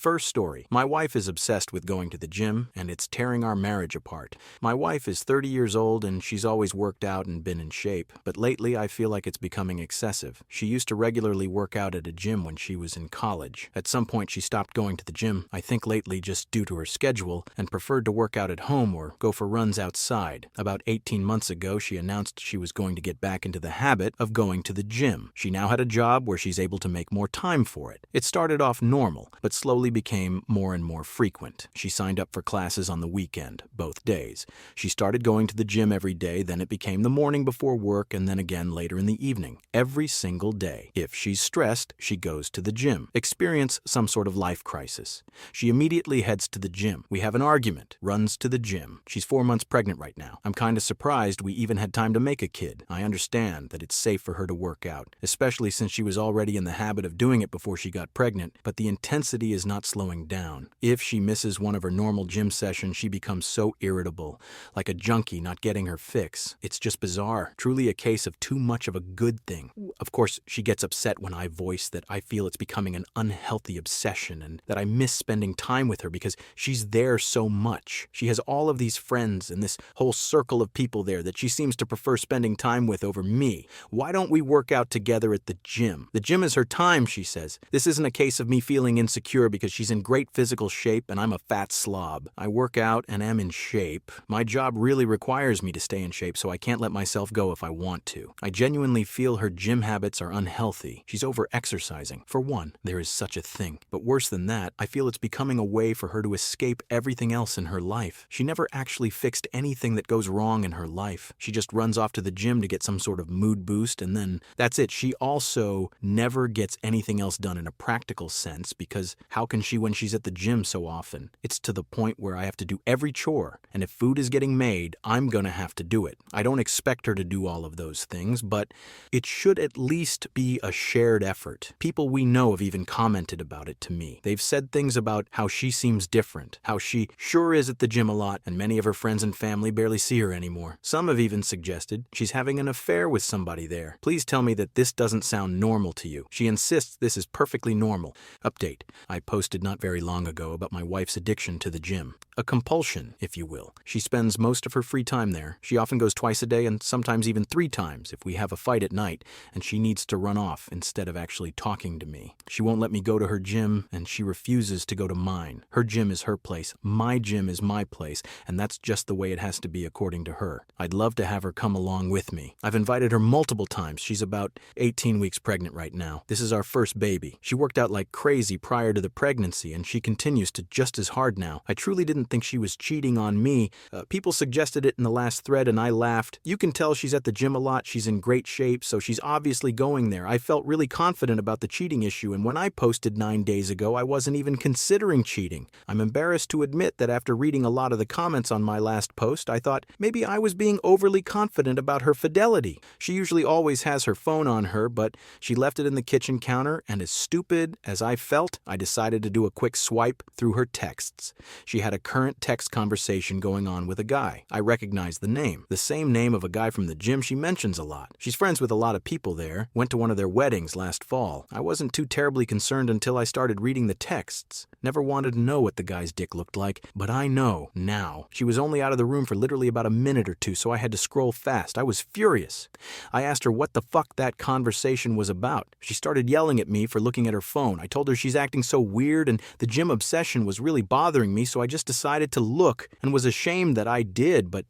First story. My wife is obsessed with going to the gym, and it's tearing our marriage apart. My wife is 30 years old, and she's always worked out and been in shape, but lately I feel like it's becoming excessive. She used to regularly work out at a gym when she was in college. At some point she stopped going to the gym, I think lately just due to her schedule, and preferred to work out at home or go for runs outside. About 18 months ago, she announced she was going to get back into the habit of going to the gym. She now had a job where she's able to make more time for it. It started off normal, but slowly became more and more frequent. She signed up for classes on the weekend, both days. She started going to the gym every day, then it became the morning before work, and then again later in the evening. Every single day. If she's stressed, she goes to the gym. Experience some sort of life crisis. She immediately heads to the gym. We have an argument. Runs to the gym. She's 4 months pregnant right now. I'm kind of surprised we even had time to make a kid. I understand that it's safe for her to work out, especially since she was already in the habit of doing it before she got pregnant, but the intensity is not slowing down. If she misses one of her normal gym sessions, she becomes so irritable, like a junkie not getting her fix. It's just bizarre. Truly a case of too much of a good thing. Of course, she gets upset when I voice that I feel it's becoming an unhealthy obsession and that I miss spending time with her because she's there so much. She has all of these friends and this whole circle of people there that she seems to prefer spending time with over me. Why don't we work out together at the gym? The gym is her time, she says. This isn't a case of me feeling insecure because she's in great physical shape and I'm a fat slob. I work out and am in shape. My job really requires me to stay in shape, so I can't let myself go if I want to. I genuinely feel her gym habits are unhealthy. She's over-exercising. For one, there is such a thing. But worse than that, I feel it's becoming a way for her to escape everything else in her life. She never actually fixed anything that goes wrong in her life. She just runs off to the gym to get some sort of mood boost, and then that's it. She also never gets anything else done in a practical sense, because how can she when she's at the gym so often? It's to the point where I have to do every chore, and if food is getting made, I'm gonna have to do it. I don't expect her to do all of those things, but it should at least be a shared effort. People we know have even commented about it to me. They've said things about how she seems different, how she sure is at the gym a lot, and many of her friends and family barely see her anymore. Some have even suggested she's having an affair with somebody there. Please tell me that this doesn't sound normal to you. She insists this is perfectly normal. Update. I posted not very long ago about my wife's addiction to the gym. A compulsion, if you will. She spends most of her free time there. She often goes twice a day and sometimes even 3 times if we have a fight at night and she needs to run off instead of actually talking to me. She won't let me go to her gym and she refuses to go to mine. Her gym is her place. My gym is my place, and that's just the way it has to be according to her. I'd love to have her come along with me. I've invited her multiple times. She's about 18 weeks pregnant right now. This is our first baby. She worked out like crazy prior to the pregnancy and she continues to just as hard now. I truly didn't think she was cheating on me. People suggested it in the last thread and I laughed. You can tell she's at the gym a lot. She's in great shape, so she's obviously going there. I felt really confident about the cheating issue, and when I posted 9 days ago, I wasn't even considering cheating. I'm embarrassed to admit that after reading a lot of the comments on my last post, I thought maybe I was being overly confident about her fidelity. She usually always has her phone on her, but she left it in the kitchen counter, and as stupid as I felt, I decided to do a quick swipe through her texts. She had a current text conversation going on with a guy. I recognized the name. The same name of a guy from the gym she mentions a lot. She's friends with a lot of people there. Went to one of their weddings last fall. I wasn't too terribly concerned until I started reading the texts. Never wanted to know what the guy's dick looked like, but I know now. She was only out of the room for literally about a minute or two, so I had to scroll fast. I was furious. I asked her what the fuck that conversation was about. She started yelling at me for looking at her phone. I told her she's acting so weird and the gym obsession was really bothering me, so I just decided to look and was ashamed that I did, but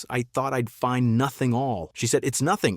I thought I'd find nothing all. She said, it's nothing.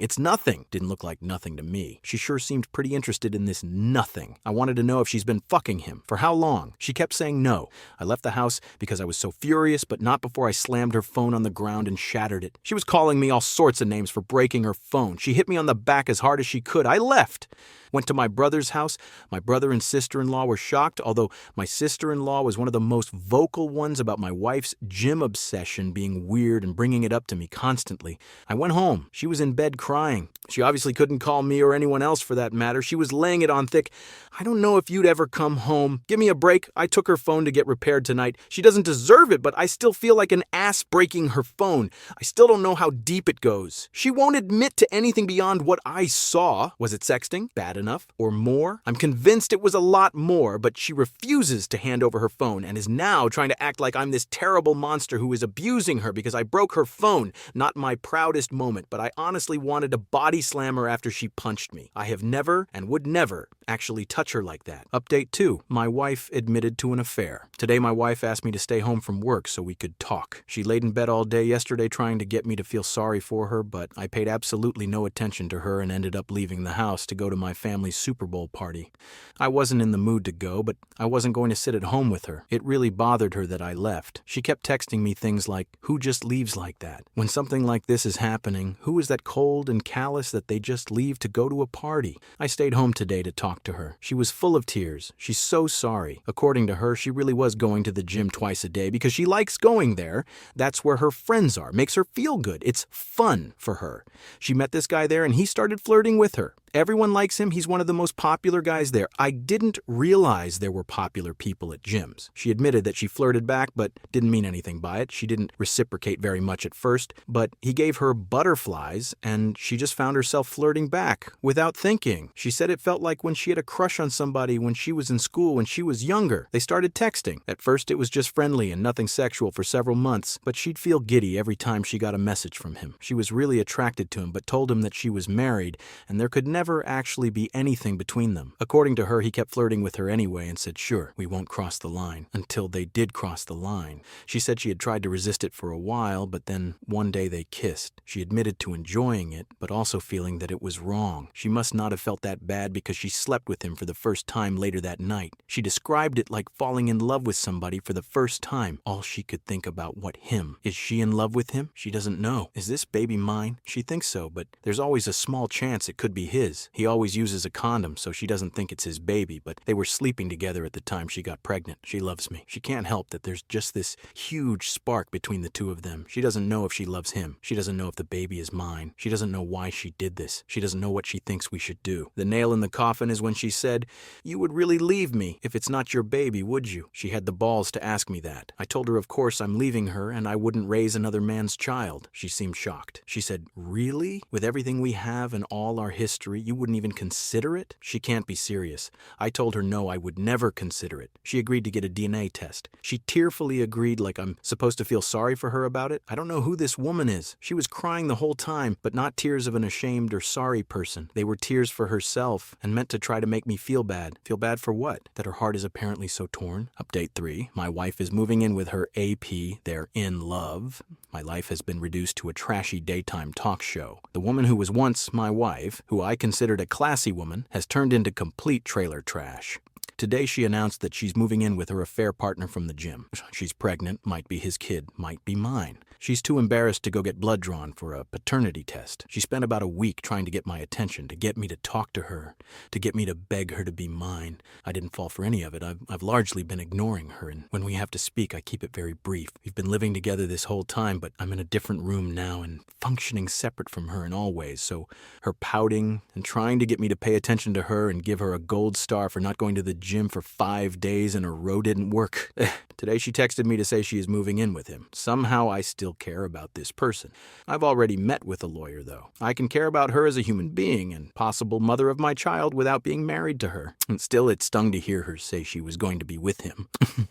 Didn't look like nothing to me. She sure seemed pretty interested in this nothing. I wanted to know if she's been fucking him. For how long? She kept saying no. I left the house because I was so furious, but not before I slammed her phone on the ground and shattered it. She was calling me all sorts of names for breaking her phone. She hit me on the back as hard as she could. I left. Went to my brother's house. My brother and sister-in-law were shocked, although my sister-in-law was one of the most vocal ones about my wife's gym obsession being weird and bringing it up to me constantly. I went home. She was in bed crying. She obviously couldn't call me or anyone else for that matter. She was laying it on thick. I don't know if you'd ever come home. Give me a break. I took her phone to get repaired tonight. She doesn't deserve it, but I still feel like an ass breaking her phone. I still don't know how deep it goes. She won't admit to anything beyond what I saw. Was it sexting? Bad enough? Or more? I'm convinced it was a lot more, but she refuses to hand over her phone and is now trying to act like I'm this terrible monster who is abusing her because I broke her phone. Not my proudest moment, but I honestly wanted to body slam her after she punched me. I have never and would never actually touch her like that. Update 2. My wife admitted to an affair. Today my wife asked me to stay home from work so we could talk. She laid in bed all day yesterday trying to get me to feel sorry for her, but I paid absolutely no attention to her and ended up leaving the house to go to my family's Super Bowl party. I wasn't in the mood to go, but I wasn't going to sit at home with her. It really bothered her that I left. She kept texting me things like, "Who just leaves like that? When something like this is happening, who is that cold and callous that they just leave to go to a party?" I stayed home today to talk to her. She was full of tears. She's so sorry. According to her, she really was going to the gym twice a day because she likes going there. That's where her friends are. Makes her feel good. It's fun for her. She met this guy there and he started flirting with her. Everyone likes him. He's one of the most popular guys there. I didn't realize there were popular people at gyms. She admitted that she flirted back, but didn't mean anything by it. She didn't reciprocate very much at first, but he gave her butterflies, and she just found herself flirting back without thinking. She said it felt like when she had a crush on somebody when she was in school, when she was younger. They started texting. At first, it was just friendly and nothing sexual for several months, but she'd feel giddy every time she got a message from him. She was really attracted to him, but told him that she was married, and there could never actually be anything between them. According to her, he kept flirting with her anyway and said, "Sure, we won't cross the line," until they did cross the line. She said she had tried to resist it for a while, but then one day they kissed. She admitted to enjoying it, but also feeling that it was wrong. She must not have felt that bad because she slept with him for the first time later that night. She described it like falling in love with somebody for the first time. All she could think about, what him? Is she in love with him? She doesn't know. Is this baby mine? She thinks so, but there's always a small chance it could be his. He always uses a condom, so she doesn't think it's his baby, but they were sleeping together at the time she got pregnant. She loves me. She can't help that there's just this huge spark between the two of them. She doesn't know if she loves him. She doesn't know if the baby is mine. She doesn't know why she did this. She doesn't know what she thinks we should do. The nail in the coffin is when she said, "You would really leave me if it's not your baby, would you?" She had the balls to ask me that. I told her of course I'm leaving her and I wouldn't raise another man's child. She seemed shocked. She said, "Really? With everything we have and all our history, you wouldn't even consider it?" She can't be serious. I told her no, I would never consider it. She agreed to get a DNA test. She tearfully agreed like I'm supposed to feel sorry for her about it. I don't know who this woman is. She was crying the whole time, but not tears of an ashamed or sorry person. They were tears for herself and meant to try to make me feel bad. Feel bad for what? That her heart is apparently so torn? Update 3. My wife is moving in with her AP. They're in love. My life has been reduced to a trashy daytime talk show. The woman who was once my wife, who I considered a classy woman, has turned into complete trailer trash. Today she announced that she's moving in with her affair partner from the gym. She's pregnant, might be his kid, might be mine. She's too embarrassed to go get blood drawn for a paternity test. She spent about a week trying to get my attention, to get me to talk to her, to get me to beg her to be mine. I didn't fall for any of it. I've largely been ignoring her, and when we have to speak, I keep it very brief. We've been living together this whole time, but I'm in a different room now and functioning separate from her in all ways, so her pouting and trying to get me to pay attention to her and give her a gold star for not going to the gym for 5 days in a row didn't work. Today she texted me to say she is moving in with him. Somehow I still care about this person. I've already met with a lawyer, though. I can care about her as a human being and possible mother of my child without being married to her. And still, it stung to hear her say she was going to be with him.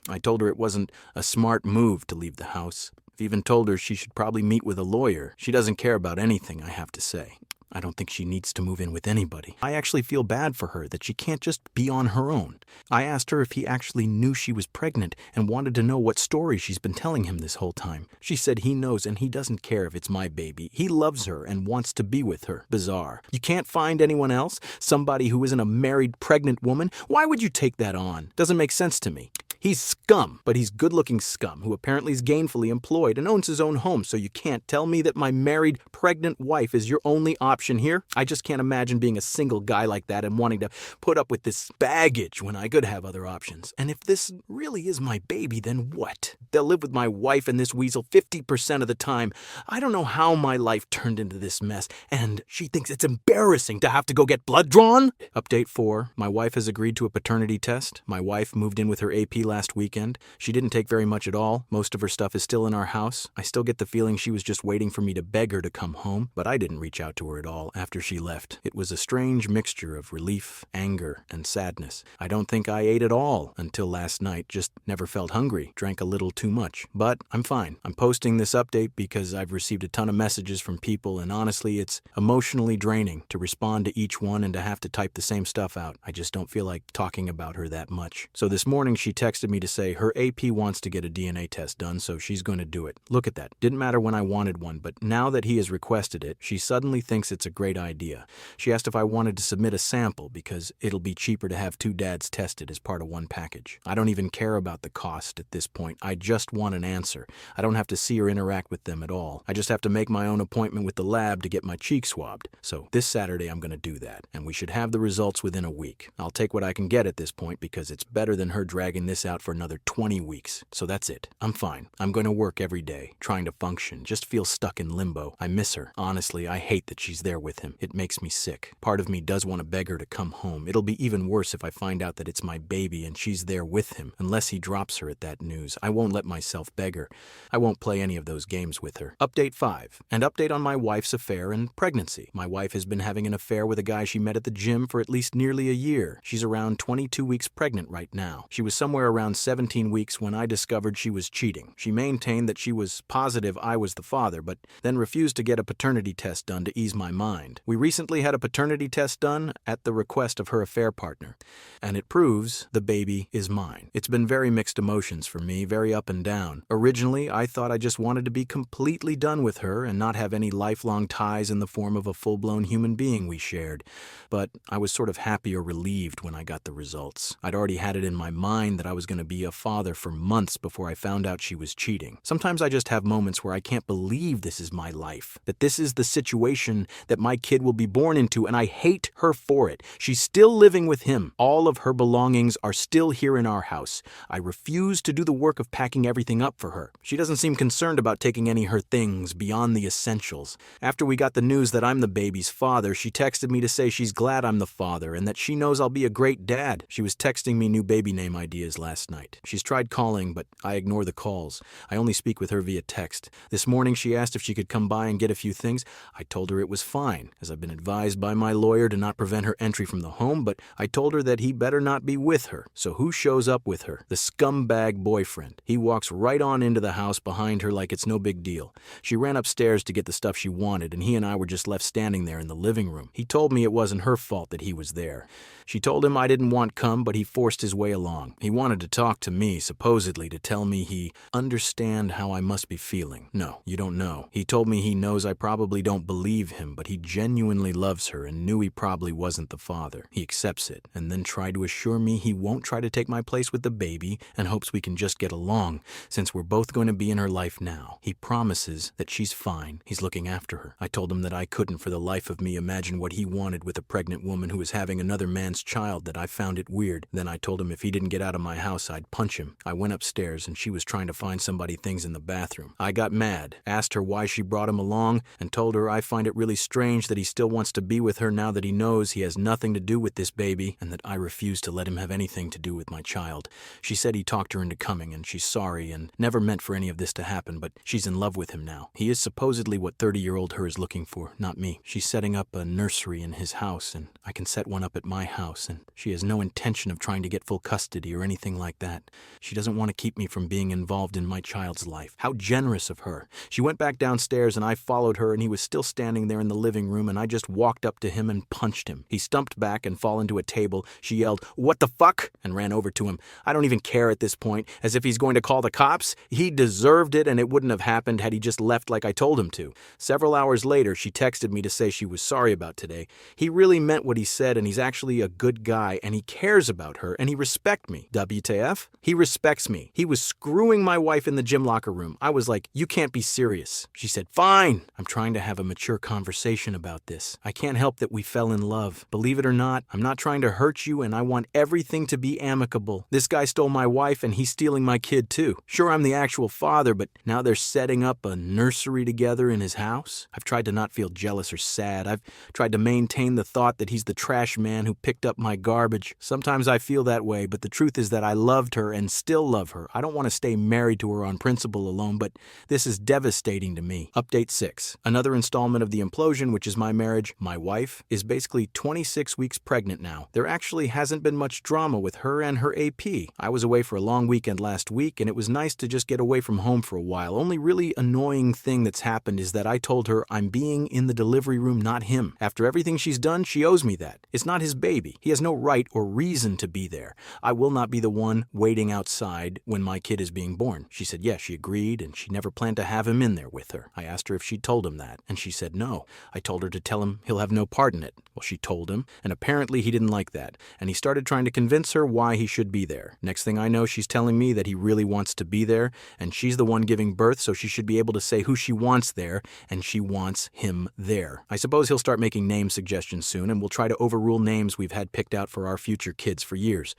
I told her it wasn't a smart move to leave the house. I've even told her she should probably meet with a lawyer. She doesn't care about anything I have to say. I don't think she needs to move in with anybody. I actually feel bad for her that she can't just be on her own. I asked her if he actually knew she was pregnant and wanted to know what story she's been telling him this whole time. She said he knows and he doesn't care if it's my baby. He loves her and wants to be with her. Bizarre. You can't find anyone else? Somebody who isn't a married pregnant woman? Why would you take that on? Doesn't make sense to me. He's scum, but he's good-looking scum who apparently is gainfully employed and owns his own home, so you can't tell me that my married, pregnant wife is your only option here? I just can't imagine being a single guy like that and wanting to put up with this baggage when I could have other options. And if this really is my baby, then what? They'll live with my wife and this weasel 50% of the time. I don't know how my life turned into this mess, and she thinks it's embarrassing to have to go get blood drawn? Update 4. My wife has agreed to a paternity test. My wife moved in with her AP last last weekend. She didn't take very much at all. Most of her stuff is still in our house. I still get the feeling she was just waiting for me to beg her to come home, but I didn't reach out to her at all after she left. It was a strange mixture of relief, anger, and sadness. I don't think I ate at all until last night, just never felt hungry, drank a little too much. But I'm fine. I'm posting this update because I've received a ton of messages from people, and honestly, it's emotionally draining to respond to each one and to have to type the same stuff out. I just don't feel like talking about her that much. So this morning she texted me to say her AP wants to get a DNA test done, so she's going to do it. Look at that. Didn't matter when I wanted one, but now that he has requested it, she suddenly thinks it's a great idea. She asked if I wanted to submit a sample because it'll be cheaper to have two dads tested as part of one package. I don't even care about the cost at this point. I just want an answer. I don't have to see or interact with them at all. I just have to make my own appointment with the lab to get my cheek swabbed. So this Saturday I'm going to do that, and we should have the results within a week. I'll take what I can get at this point because it's better than her dragging this out for another 20 weeks. So that's it. I'm fine. I'm going to work every day, trying to function, just feel stuck in limbo. I miss her. Honestly, I hate that she's there with him. It makes me sick. Part of me does want to beg her to come home. It'll be even worse if I find out that it's my baby and she's there with him. Unless he drops her at that news, I won't let myself beg her. I won't play any of those games with her. Update 5. An update on my wife's affair and pregnancy. My wife has been having an affair with a guy she met at the gym for at least nearly a year. She's around 22 weeks pregnant right now. She was somewhere around 17 weeks when I discovered she was cheating. She maintained that she was positive I was the father, but then refused to get a paternity test done to ease my mind. We recently had a paternity test done at the request of her affair partner, and it proves the baby is mine. It's been very mixed emotions for me, very up and down. Originally, I thought I just wanted to be completely done with her and not have any lifelong ties in the form of a full-blown human being we shared. But I was sort of happy or relieved when I got the results. I'd already had it in my mind that I was going to be a father for months before I found out she was cheating. Sometimes I just have moments where I can't believe this is my life, that this is the situation that my kid will be born into, and I hate her for it. She's still living with him. All of her belongings are still here in our house. I refuse to do the work of packing everything up for her. She doesn't seem concerned about taking any of her things beyond the essentials. After we got the news that I'm the baby's father, she texted me to say she's glad I'm the father and that she knows I'll be a great dad. She was texting me new baby name ideas last night. She's tried calling, but I ignore the calls. I only speak with her via text. This morning she asked if she could come by and get a few things. I told her it was fine, as I've been advised by my lawyer to not prevent her entry from the home, but I told her that he better not be with her. So who shows up with her? The scumbag boyfriend. He walks right on into the house behind her like it's no big deal. She ran upstairs to get the stuff she wanted, and he and I were just left standing there in the living room. He told me it wasn't her fault that he was there. She told him I didn't want come, but he forced his way along. He wanted to talk to me, supposedly to tell me he understand how I must be feeling. No, you don't know. He told me he knows I probably don't believe him, but he genuinely loves her and knew he probably wasn't the father. He accepts it, and then tried to assure me he won't try to take my place with the baby and hopes we can just get along, since we're both going to be in her life now. He promises that she's fine. He's looking after her. I told him that I couldn't for the life of me imagine what he wanted with a pregnant woman who was having another man's child, that I found it weird. Then I told him if he didn't get out of my house, I'd punch him. I went upstairs and she was trying to find somebody things in the bathroom. I got mad, asked her why she brought him along, and told her I find it really strange that he still wants to be with her now that he knows he has nothing to do with this baby, and that I refuse to let him have anything to do with my child. She said he talked her into coming, and she's sorry and never meant for any of this to happen, but she's in love with him now. He is supposedly what 30-year-old her is looking for, not me. She's setting up a nursery in his house, and I can set one up at my house, and she has no intention of trying to get full custody or anything like that. She doesn't want to keep me from being involved in my child's life. How generous of her. She went back downstairs and I followed her, and he was still standing there in the living room, and I just walked up to him and punched him. He stumped back and fell into a table. She yelled, "What the fuck?" and ran over to him. I don't even care at this point, as if he's going to call the cops. He deserved it, and it wouldn't have happened had he just left like I told him to. Several hours later, she texted me to say she was sorry about today. He really meant what he said, and he's actually a good guy, and he cares about her, and he respects me. WTF? He respects me. He was screwing my wife in the gym locker room. I was like, "You can't be serious." She said, "Fine." I'm trying to have a mature conversation about this. I can't help that we fell in love. Believe it or not, I'm not trying to hurt you, and I want everything to be amicable. This guy stole my wife, and he's stealing my kid too. Sure, I'm the actual father, but now they're setting up a nursery together in his house. I've tried to not feel jealous or sad. I've tried to maintain the thought that he's the trash man who picked up my garbage. Sometimes I feel that way, but the truth is that I loved her and still love her. I don't want to stay married to her on principle alone, but this is devastating to me. Update 6. Another installment of the implosion, which is my marriage. My wife is basically 26 weeks pregnant now. There actually hasn't been much drama with her and her AP. I was away for a long weekend last week, and it was nice to just get away from home for a while. Only really annoying thing that's happened is that I told her I'm being in the delivery room, not him. After everything she's done, she owes me that. It's not his baby. He has no right or reason to be there. I will not be the one waiting outside when my kid is being born. She said yes, she agreed, and she never planned to have him in there with her. I asked her if she'd told him that, and she said no. I told her to tell him he'll have no part in it. Well, she told him, and apparently he didn't like that, and he started trying to convince her why he should be there. Next thing I know, she's telling me that he really wants to be there, and she's the one giving birth, so she should be able to say who she wants there, and she wants him there. I suppose he'll start making name suggestions soon, and we'll try to overrule names we've had picked out for our future kids for years.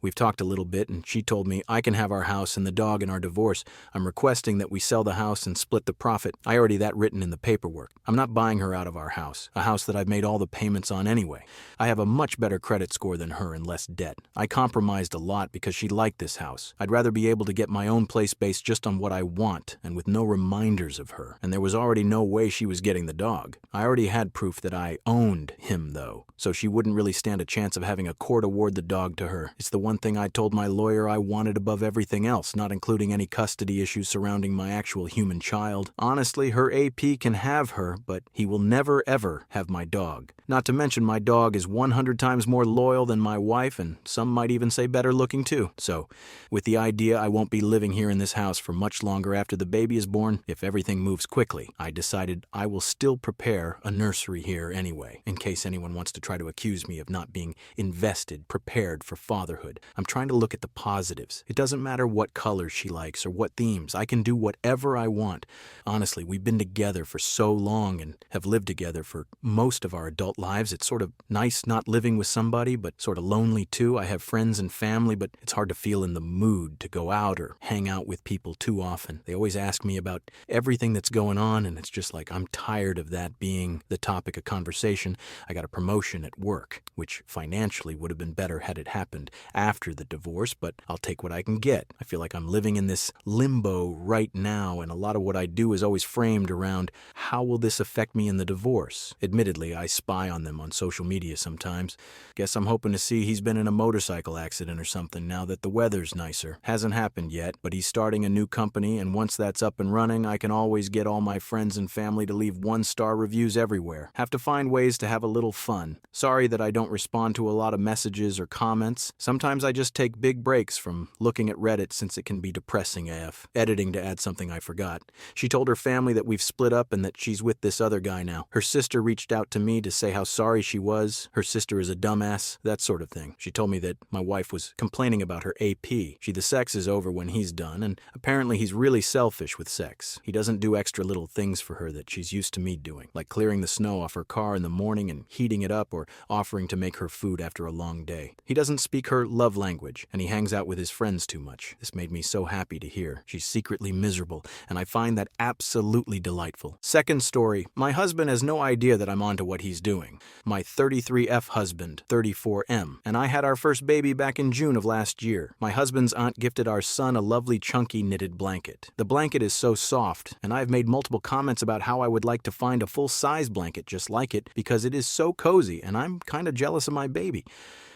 We've talked a little bit, and she told me I can have our house and the dog in our divorce. I'm requesting that we sell the house and split the profit. I already that written in the paperwork. I'm not buying her out of our house, a house that I've made all the payments on anyway. I have a much better credit score than her and less debt. I compromised a lot because she liked this house. I'd rather be able to get my own place based just on what I want and with no reminders of her. And there was already no way she was getting the dog. I already had proof that I owned him, though, so she wouldn't really stand a chance of having a court award the dog to her. It's the one thing I told my lawyer I wanted above everything else, not including any custody issues surrounding my actual human child. Honestly, her AP can have her, but he will never ever have my dog. Not to mention my dog is 100 times more loyal than my wife, and some might even say better looking too. So, with the idea I won't be living here in this house for much longer after the baby is born, if everything moves quickly, I decided I will still prepare a nursery here anyway, in case anyone wants to try to accuse me of not being invested, prepared for fatherhood. I'm trying to look at the positives. It doesn't matter what colors she likes or what themes. I can do whatever I want. Honestly, we've been together for so long and have lived together for most of our adult lives. It's sort of nice not living with somebody, but sort of lonely too. I have friends and family, but it's hard to feel in the mood to go out or hang out with people too often. They always ask me about everything that's going on, and it's just like I'm tired of that being the topic of conversation. I got a promotion at work, which financially would have been better had it happened after the divorce, but I'll take what I can get. I feel like I'm living in this limbo right now, and a lot of what I do is always framed around how will this affect me in the divorce. Admittedly, I spy on them on social media sometimes. Guess I'm hoping to see he's been in a motorcycle accident or something now that the weather's nicer. Hasn't happened yet, but he's starting a new company, and once that's up and running, I can always get all my friends and family to leave 1-star reviews everywhere. Have to find ways to have a little fun. Sorry that I don't respond to a lot of messages or comments. Sometimes I just take big breaks from looking at Reddit since it can be depressing AF. Editing to add something I forgot. She told her family that we've split up and that she's with this other guy now. Her sister reached out to me to say how sorry she was. Her sister is a dumbass, that sort of thing. She told me that my wife was complaining about her AP. The sex is over when he's done, and apparently he's really selfish with sex. He doesn't do extra little things for her that she's used to me doing, like clearing the snow off her car in the morning and heating it up or offering to make her food after a long day. He doesn't speak her love language, and he hangs out with his friends too much. This made me so happy to hear. She's secretly miserable, and I find that absolutely delightful. Second story, my husband has no idea that I'm onto what he's doing. My 33F husband, 34M, and I had our first baby back in June of last year. My husband's aunt gifted our son a lovely chunky knitted blanket. The blanket is so soft, and I've made multiple comments about how I would like to find a full-size blanket just like it because it is so cozy, and I'm kind of jealous of my baby.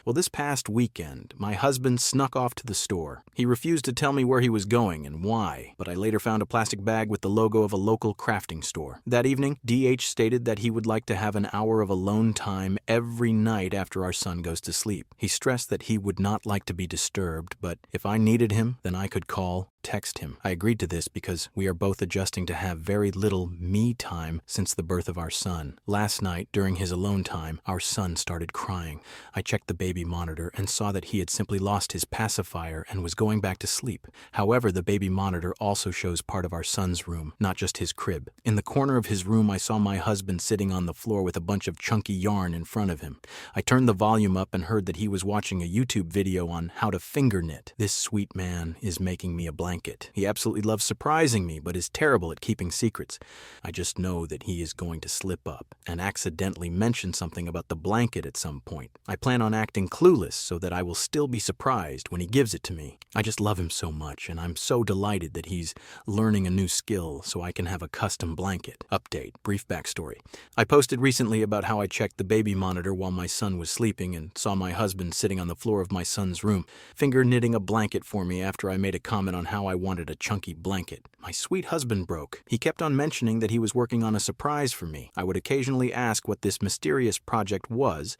Well, this past weekend, my husband snuck off to the store. He refused to tell me where he was going and why, but I later found a plastic bag with the logo of a local crafting store. That evening, DH stated that he would like to have an hour of alone time every night after our son goes to sleep. He stressed that he would not like to be disturbed, but if I needed him, then I could call, text him. I agreed to this because we are both adjusting to have very little me time since the birth of our son. Last night, during his alone time, our son started crying. I checked the baby monitor and saw that he had simply lost his pacifier and was going back to sleep. However, the baby monitor also shows part of our son's room, not just his crib. In the corner of his room, I saw my husband sitting on the floor with a bunch of chunky yarn in front of him. I turned the volume up and heard that he was watching a YouTube video on how to finger knit. This sweet man is making me a blanket blanket. He absolutely loves surprising me, but is terrible at keeping secrets. I just know that he is going to slip up and accidentally mention something about the blanket at some point. I plan on acting clueless so that I will still be surprised when he gives it to me. I just love him so much, and I'm so delighted that he's learning a new skill so I can have a custom blanket. Update, brief backstory. I posted recently about how I checked the baby monitor while my son was sleeping and saw my husband sitting on the floor of my son's room, finger knitting a blanket for me after I made a comment on how I wanted a chunky blanket. My sweet husband broke. He kept on mentioning that he was working on a surprise for me. I would occasionally ask what this mysterious project was,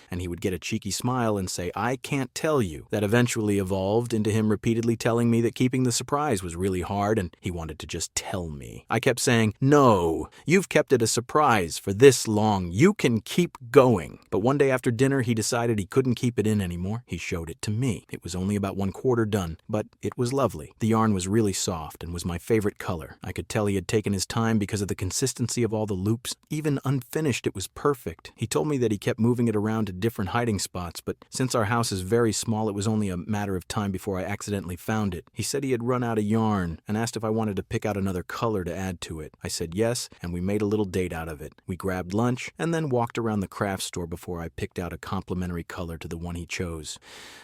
and he would get a cheeky smile and say, "I can't tell you." That eventually evolved into him repeatedly telling me that keeping the surprise was really hard and he wanted to just tell me. I kept saying, "No, you've kept it a surprise for this long. You can keep going." But one day after dinner, he decided he couldn't keep it in anymore. He showed it to me. It was only about 1/4 done, but it was lovely. The yarn was really soft and was my favorite color. I could tell he had taken his time because of the consistency of all the loops. Even unfinished, it was perfect. He told me that he kept moving it around to different hiding spots, but since our house is very small, it was only a matter of time before I accidentally found it. He said he had run out of yarn and asked if I wanted to pick out another color to add to it. I said yes, and we made a little date out of it. We grabbed lunch and then walked around the craft store before I picked out a complementary color to the one he chose.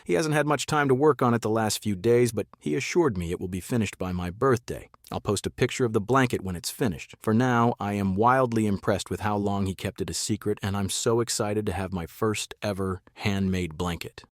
He hasn't had much time to work on it the last few days, but he assured me it will be finished by my birthday. I'll post a picture of the blanket when it's finished. For now, I am wildly impressed with how long he kept it a secret, and I'm so excited to have my first ever handmade blanket.